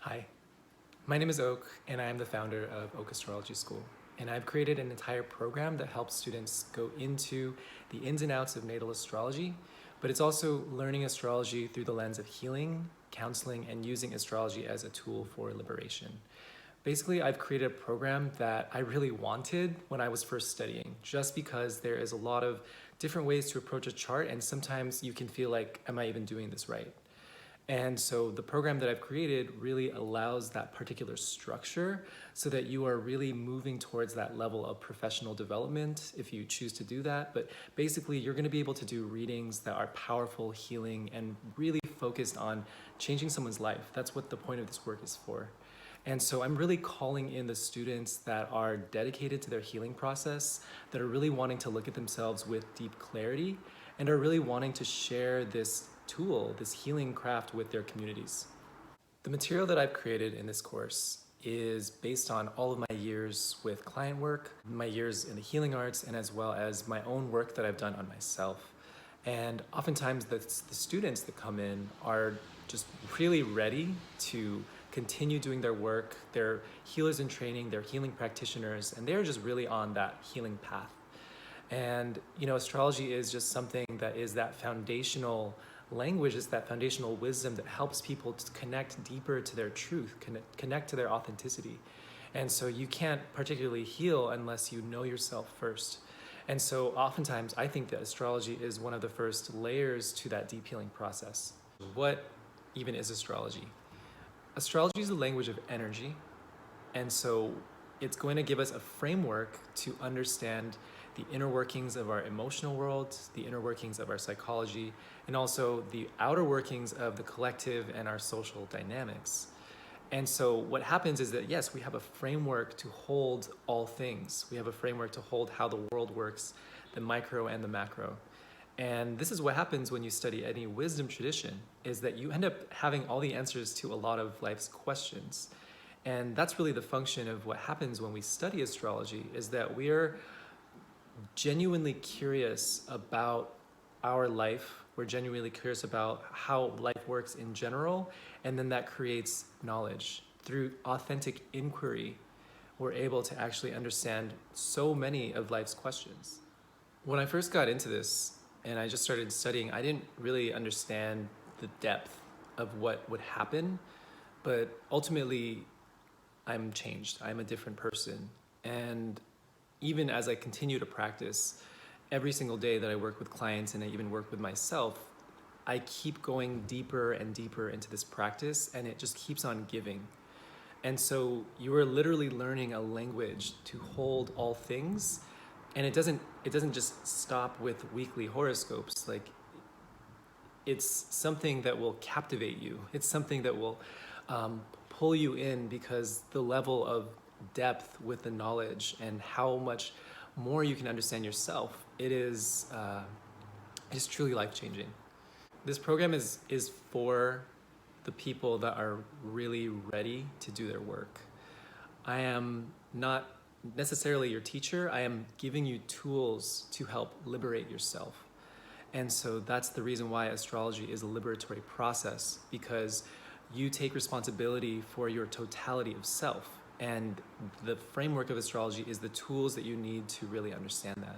Hi, my name is Oak, and I am the founder of Oak Astrology School. And I've created an entire program that helps students go into the ins and outs of natal astrology, but it's also learning astrology through the lens of healing, counseling, and using astrology as a tool for liberation. Basically, I've created a program that I really wanted when I was first studying, just because there is a lot of different ways to approach a chart, and sometimes you can feel like, am I even doing this right? And so the program that I've created really allows that particular structure so that you are really moving towards that level of professional development if you choose to do that. But basically, you're going to be able to do readings that are powerful, healing, and really focused on changing someone's life. That's what the point of this work is for. And so I'm really calling in the students that are dedicated to their healing process, that are really wanting to look at themselves with deep clarity, and are really wanting to share this tool, this healing craft with their communities. The material that I've created in this course is based on all of my years with client work, my years in the healing arts, and as well as my own work that I've done on myself. And oftentimes the students that come in are just really ready to continue doing their work. They're healers in training, they're healing practitioners, and they're just really on that healing path. And astrology is just something that is that foundational language, is that foundational wisdom that helps people to connect deeper to their truth, connect to their authenticity. And so you can't particularly heal unless you know yourself first. And so oftentimes I think that astrology is one of the first layers to that deep healing process. What even is astrology? Astrology is the language of energy, and so it's going to give us a framework to understand the inner workings of our emotional world, the inner workings of our psychology, and also the outer workings of the collective and our social dynamics. And so what happens is that, yes, we have a framework to hold all things. We have a framework to hold how the world works, the micro and the macro. And this is what happens when you study any wisdom tradition, is that you end up having all the answers to a lot of life's questions. And that's really the function of what happens when we study astrology, is that we are genuinely curious about our life. We're genuinely curious about how life works in general, and then that creates knowledge. Through authentic inquiry, we're able to actually understand so many of life's questions. When I first got into this and I just started studying, I didn't really understand the depth of what would happen, but ultimately I'm changed. I'm a different person. And even as I continue to practice, every single day that I work with clients and I even work with myself, I keep going deeper and deeper into this practice, and it just keeps on giving. And so you are literally learning a language to hold all things, and it doesn't just stop with weekly horoscopes. Like, it's something that will captivate you. It's something that will pull you in, because the level of depth with the knowledge and how much more you can understand yourself, it's truly life-changing. This program is for the people that are really ready to do their work. I am not necessarily your teacher. I am giving you tools to help liberate yourself. And so that's the reason why astrology is a liberatory process, because you take responsibility for your totality of self. And the framework of astrology is the tools that you need to really understand that.